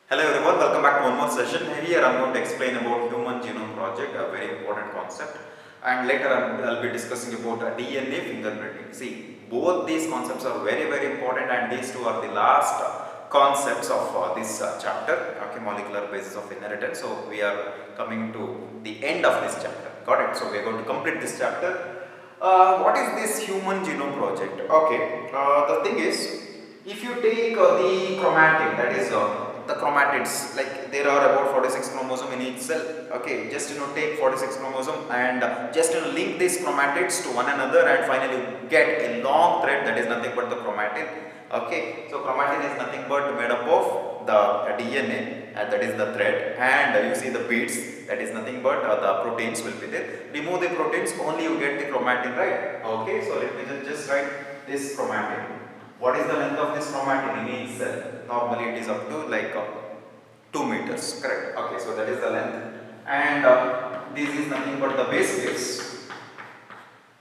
Hello everyone, welcome back to one more session. Here I am going to explain about Human Genome Project, a very important concept, and later I'll be discussing about DNA fingerprinting. See, both these concepts are very important, and these two are the last concepts of this chapter, okay, molecular basis of inheritance. So we are coming to the end of this chapter, got it? So we are going to complete this chapter. What is this Human Genome Project? Okay, the thing is, if you take the chromatin, that is the chromatids, like there are about 46 chromosome in each cell, okay, just take 46 chromosome and just link these chromatids to one another, and finally you get a long thread that is nothing but the chromatin, okay. So chromatin is nothing but made up of the DNA, that is the thread, and you see the beads, that is nothing but the proteins will be there. Remove the proteins, only you get the chromatin, right? Okay, so let me just write this chromatin. What is the length of this chromatin in each cell? Normally it is up to like 2 meters, correct? Okay, so that is the length, and this is nothing but the base pairs.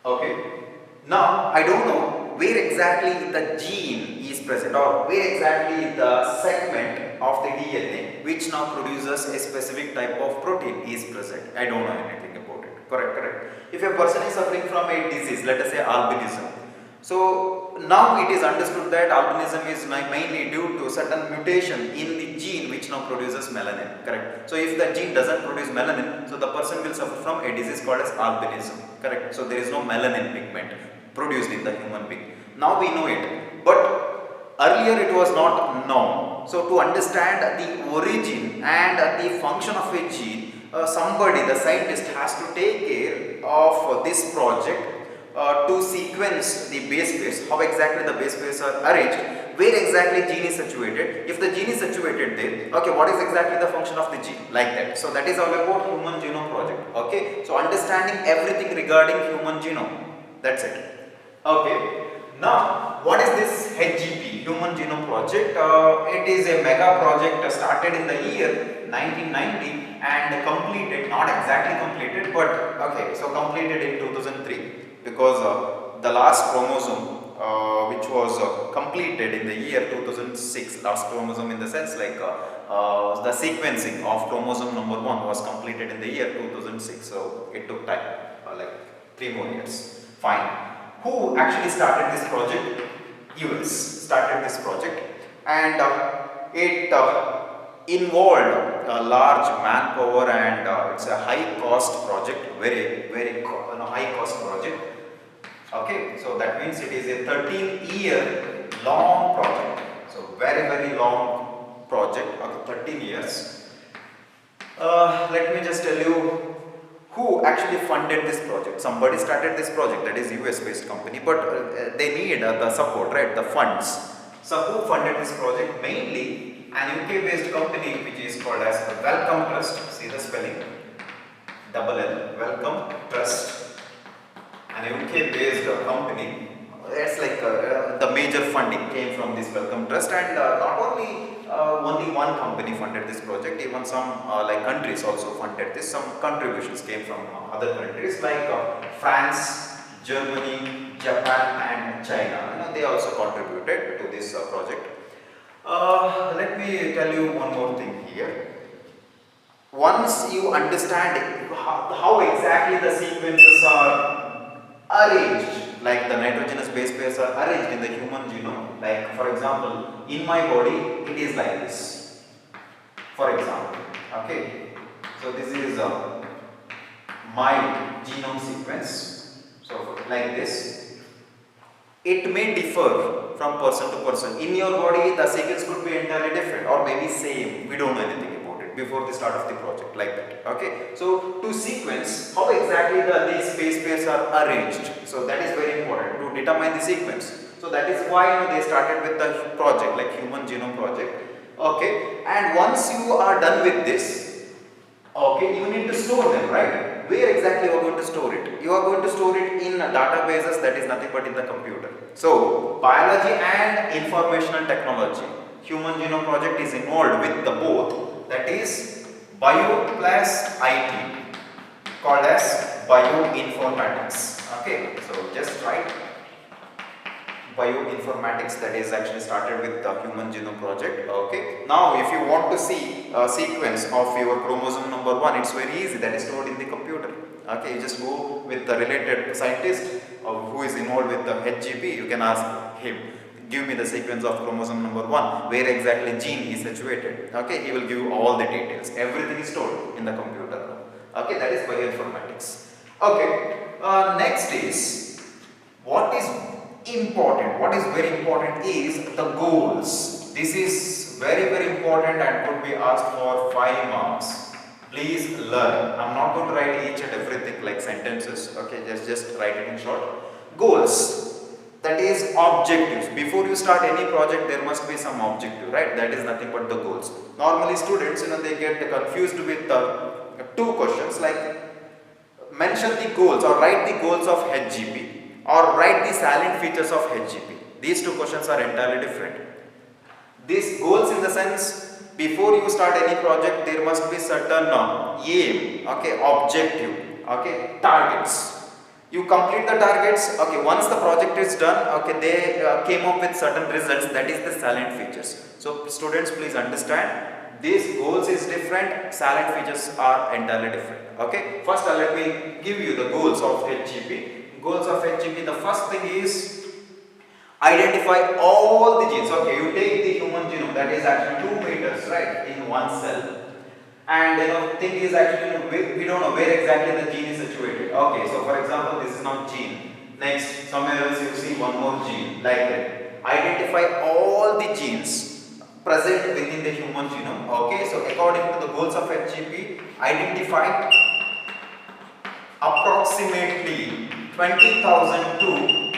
Okay, now I don't know where exactly the gene is present, or where exactly the segment of the DNA which now produces a specific type of protein is present. I don't know anything about it, correct. If a person is suffering from a disease, let us say albinism, so now it is understood that albinism is mainly due to certain mutation in the gene which now produces melanin, correct. So if the gene doesn't produce melanin, so the person will suffer from a disease called as albinism, correct. So there is no melanin pigment produced in the human being. Now we know it, but earlier it was not known. So to understand the origin and the function of a gene, somebody, the scientist, has to take care of this project to sequence the base pairs, how exactly the base pairs are arranged, where exactly gene is situated. If the gene is situated there, okay, what is exactly the function of the gene, like that. So that is all about Human Genome Project, okay. So understanding everything regarding human genome, that's it, okay. Now what is this HGP, Human Genome Project? It is a mega project started in the year 1990 and completed, not exactly completed, but okay, so completed in 2003, because the last chromosome which was completed in the year 2006, last chromosome in the sense like the sequencing of chromosome number 1 was completed in the year 2006, so it took time, like 3 more years, fine. Who actually started this project? US started this project, and it involved a large manpower, and it's a high cost project, very high cost project, okay. So that means it is a 13-year long project, so very long project, okay, 13 years. Let me just tell you who actually funded this project. Somebody started this project, that is US based company, but they need the support, right, the funds. So who funded this project? Mainly an UK based company which is called as Wellcome Trust. See the spelling, double L, Wellcome Trust, an UK based company. It's like the major funding came from this Wellcome Trust, and not only one company funded this project, even some like countries also funded this. Some contributions came from other countries like France, Germany, Japan and China. They also contributed to this project. Let me tell you one more thing here. Once you understand how exactly the sequences are arranged, like the nitrogenous base pairs are arranged in the human genome, like for example in my body it is like this, for example, okay. So this is my genome sequence, so like this. It may differ from person to person. In your body the sequence could be entirely different, or maybe same, we don't know anything about it before the start of the project, like that, okay. So to sequence how exactly these base pairs are arranged, so that is very important to determine the sequence. So that is why they started with the project like Human Genome Project, okay. And once you are done with this, okay, you need to store them, right? Where exactly you are going to store it? You are going to store it in databases, that is nothing but in the computer. So biology and informational technology, Human Genome Project is involved with the both, that is bio plus IT, called as bioinformatics, okay. So just write bioinformatics that is actually started with the Human Genome Project. Okay. Now, if you want to see a sequence of your chromosome number 1, it's very easy. That is stored in the computer. Okay. You just go with the related scientist who is involved with the HGP. You can ask him, give me the sequence of chromosome number 1, where exactly gene is situated. Okay. He will give you all the details. Everything is stored in the computer. Okay. That is bioinformatics. Okay. Next is, what is important, what is very important is the goals. This is very important and could be asked for 5 marks. Please learn. I'm not going to write each and everything like sentences. Okay, just write it in short. Goals, that is objectives. Before you start any project, there must be some objective, right? That is nothing but the goals. Normally students, they get confused with two questions like mention the goals or write the goals of HGP or write the salient features of HGP. These two questions are entirely different. These goals in the sense, before you start any project, there must be certain aim, okay, objective, okay, targets. You complete the targets, okay, once the project is done, okay, they came up with certain results, that is the salient features. So students, please understand, these goals is different, salient features are entirely different. Okay, first let me give you the goals of HGP. Goals of HGP, the first thing is identify all the genes. Okay, you take the human genome, that is actually 2 meters, right, in one cell. And thing is actually, we don't know where exactly the gene is situated. Okay, so for example, this is now gene. Next, somewhere else you see one more gene, like that. Identify all the genes present within the human genome. Okay, so according to the goals of HGP, identify approximately 20,000 to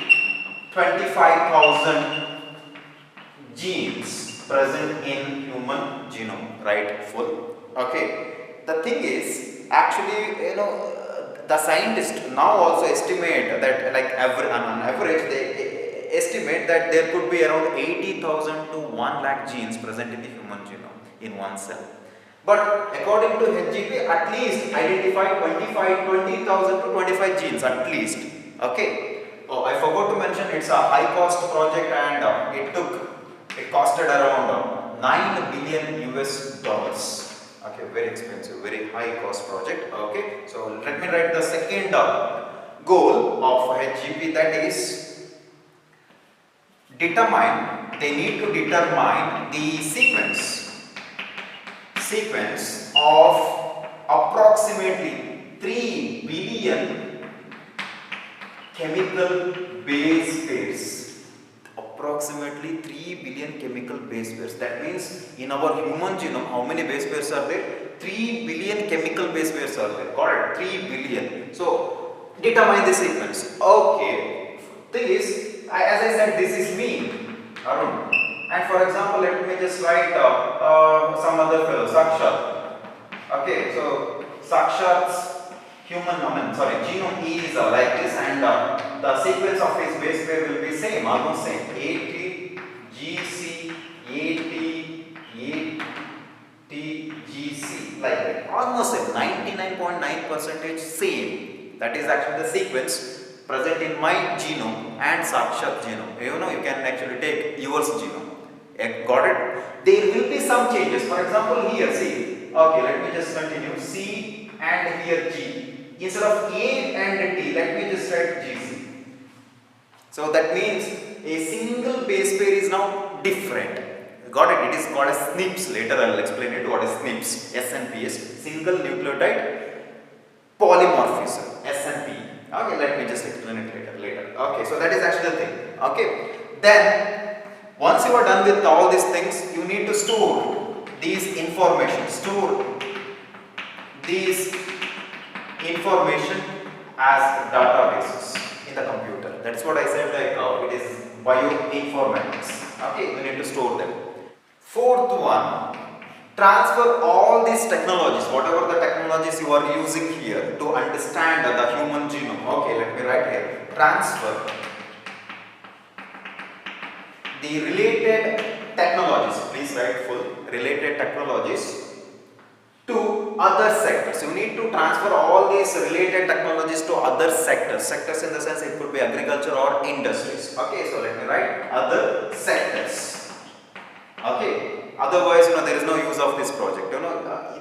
25,000 genes present in human genome, right? Full. Okay. The thing is, actually, the scientists now also estimate that, like on average, they estimate that there could be around 80,000 to 1 lakh genes present in the human genome in one cell. But according to HGP, at least identify 20,000 to 25 genes at least. Okay. Oh, I forgot to mention, it's a high cost project and it costed around 9 billion US dollars. Okay, very expensive, very high cost project. Okay, so let me write the second goal of HGP, that is they need to determine the sequence of approximately 3 billion chemical base pairs. Approximately 3 billion chemical base pairs. That means in our human genome, how many base pairs are there? 3 billion chemical base pairs are there. Got it? 3 billion. So determine the sequence. Okay. Thing is, as I said, this is me, Arun. And for example, let me just write some other fellow, Sakshat. Okay, so Sakshat's genome is like this, and the sequence of his base pair will be same, almost same. AT, GC, AT, GC, like that. Almost same, 99.9% same. That is actually the sequence present in my genome and Sakshat genome. You can actually take yours genome. Got it? There will be some changes. For example, here, see. Okay, let me just continue. C and here G. Instead of A and T, let me just write GC. So that means a single base pair is now different. Got it? It is called as SNPs. Later I will explain it what is SNPs. SNPs. Single nucleotide polymorphism. SNP. Okay, let me just explain it later. Okay, so that is actually the thing. Okay. Then once you are done with all these things, you need to store these information. Store these information as databases in the computer. That's what I said, like it is bioinformatics. Okay, you need to store them. Fourth one, transfer all these technologies, whatever the technologies you are using here to understand the human genome. Okay, let me write here. Transfer the related technologies, please write full, related technologies to other sectors. You need to transfer all these related technologies to other sectors. Sectors in the sense it could be agriculture or industries. Okay, so let me write other sectors. Okay, otherwise there is no use of this project.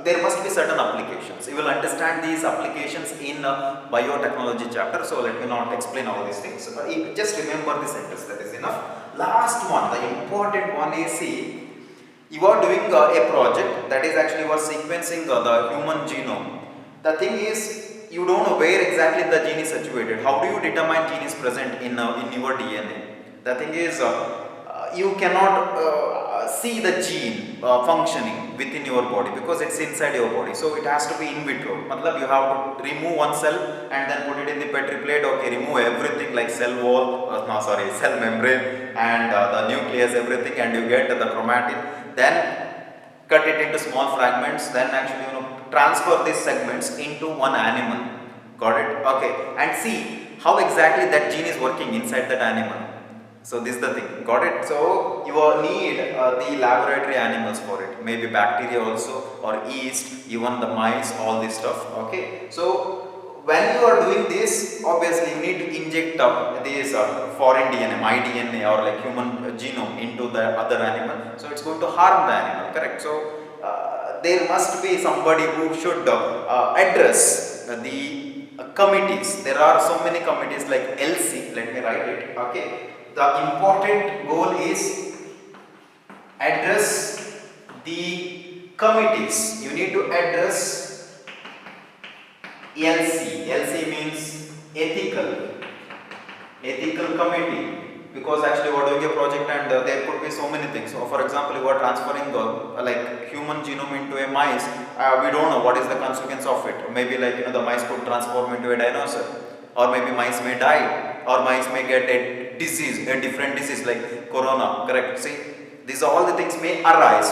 There must be certain applications. You will understand these applications in biotechnology chapter. So let me not explain all these things. Just remember the sentence, that is enough. Last one, the important one is, see, you are doing a project that is actually you are sequencing the human genome. The thing is, you don't know where exactly the gene is situated. How do you determine gene is present in your DNA? The thing is, you cannot see the gene functioning within your body because it's inside your body. So it has to be in vitro. Matlab, you have to remove one cell and then put it in the petri plate. Okay, remove everything like cell wall, cell membrane and the nucleus, everything, and you get the chromatin. Then cut it into small fragments. Then actually transfer these segments into one animal. Got it? Okay, and see how exactly that gene is working inside that animal. So this is the thing, got it? So you will need the laboratory animals for it, maybe bacteria also, or yeast, even the mice, all this stuff. Okay, so when you are doing this, obviously you need to inject this foreign DNA, my DNA or like human genome into the other animal. So it's going to harm the animal, correct? So there must be somebody who should address the committees. There are so many committees like LC, let me write it. Okay. The important goal is address the committees. You need to address LC. LC means ethical committee, because actually we are doing a project and there could be so many things. So for example, you are transferring like human genome into a mice. We don't know what is the consequence of it. Maybe like the mice could transform into a dinosaur, or maybe mice may die, or mice may get a disease, a different disease like corona, correct? See, these all the things may arise.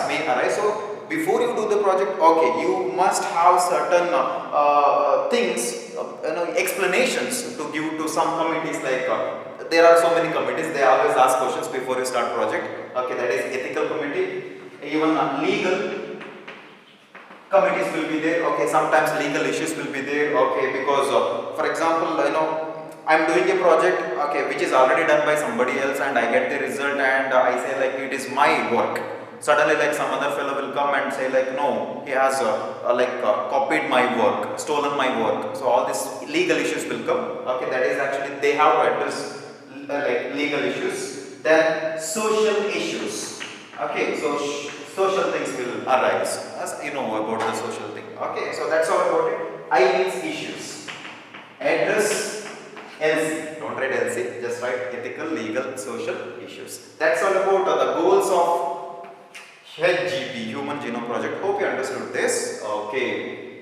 So before you do the project, okay, you must have certain things, explanations to give to some committees. Like there are so many committees, they always ask questions before you start project. Okay, that is ethical committee. Even legal committees will be there. Okay, sometimes legal issues will be there. Okay, because for example, I'm doing a project, okay, which is already done by somebody else, and I get the result and I say like it is my work. Suddenly like some other fellow will come and say like no, he has copied my work, stolen my work. So all these legal issues will come. Okay, that is actually they have to address like legal issues. Then social issues. Okay, so social things will arise, as you know about the social thing. Okay, so that's all about it. I means issues. Address LC, don't write LC, just write ethical, legal, social issues. That's all about the goals of HGP, Human Genome Project. Hope you understood this. Okay.